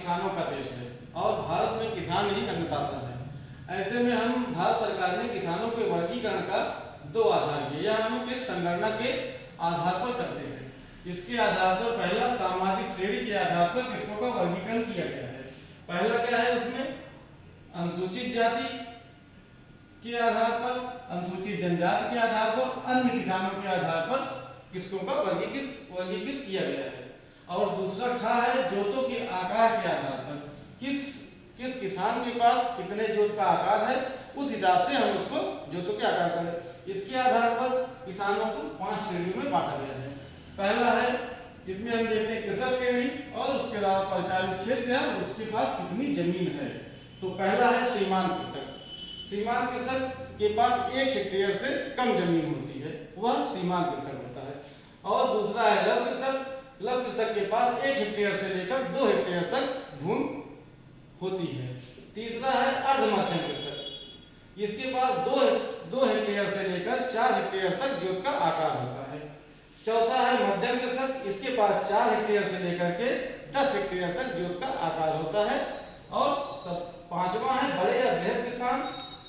किसानों का देश है और भारत में किसान ही अन्नदाता है। ऐसे में हम भारत सरकार ने किसानों के वर्गीकरण का दो आधार किए। यह हम किस संगणना के आधार पर करते हैं? इसके आधार पर पहला सामाजिक श्रेणी के आधार पर किसकों का वर्गीकरण किया गया है। पहला क्या है उसमें? अनुसूचित जाति के आधार पर, अनुसूचित जनजाति के आधार पर, अन्य किसानों के आधार पर किसकों का वर्गीकृत किया गया है। और दूसरा था है जोतों के आकार के आधार पर, किस किसान के पास कितने जोत का आकार है उस हिसाब से हम उसको जोतों के आकार पर, इसके आधार पर किसानों को 5 श्रेणियों में बांटा गया है। पहला है, इसमें हम देखते हैं कृषक श्रेणी और उसके अलावा परिचालित क्षेत्र है और उसके पास कितनी जमीन है। तो पहला है सीमांत कृषक। सीमांत कृषक के पास 1 हेक्टेयर से कम जमीन होती है, वह सीमांत कृषक होता है। और दूसरा है लघु कृषक। लघु कृषक के पास 1 हेक्टेयर से लेकर 2 हेक्टेयर तक भूमि होती है। तीसरा है अर्ध मध्यम कृषक। इसके पास 2 हेक्टेयर से लेकर 4 हेक्टेयर तक जोत का आकार होता है। चौथा है मध्यम कृषक। इसके पास 4 हेक्टेयर से लेकर के 10 हेक्टेयर तक जोत का आकार होता है। और पांचवा है बड़े या बृहद किसान,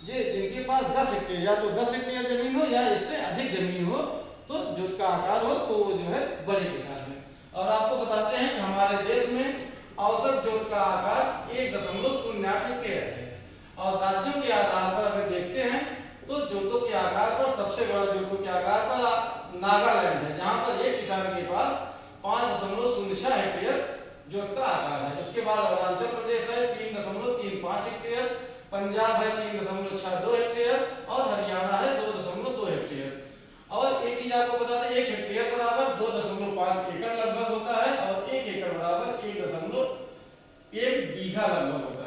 जिनके पास 10 हेक्टेयर या तो 10 हेक्टेयर जमीन हो या इससे अधिक जमीन हो, तो जोत का आकार हो, तो वो जो है बड़े किसान है। और आपको बताते हैं कि हमारे देश में औसत जोत का आकार 1.08 हेक्टेयर है। और राज्यों के आधार पर अगर देखते हैं तो जोतों के आकार पर सबसे बड़ा जोतों के आकार पर नागालैंड है, जहां पर एक किसान के पास 5.06 हेक्टेयर जोत का आकार है। उसके बाद अरुणाचल प्रदेश है 3.35 हेक्टेयर, पंजाब है 3.62 हेक्टेयर और हरियाणा है 2.2 हेक्टेयर। और एक चीज आपको बता दें, 1 हेक्टेयर बराबर 2.5 एकड़ लगभग होता है और 1 एकड़ बराबर 1.1 बीघा लगभग होता है।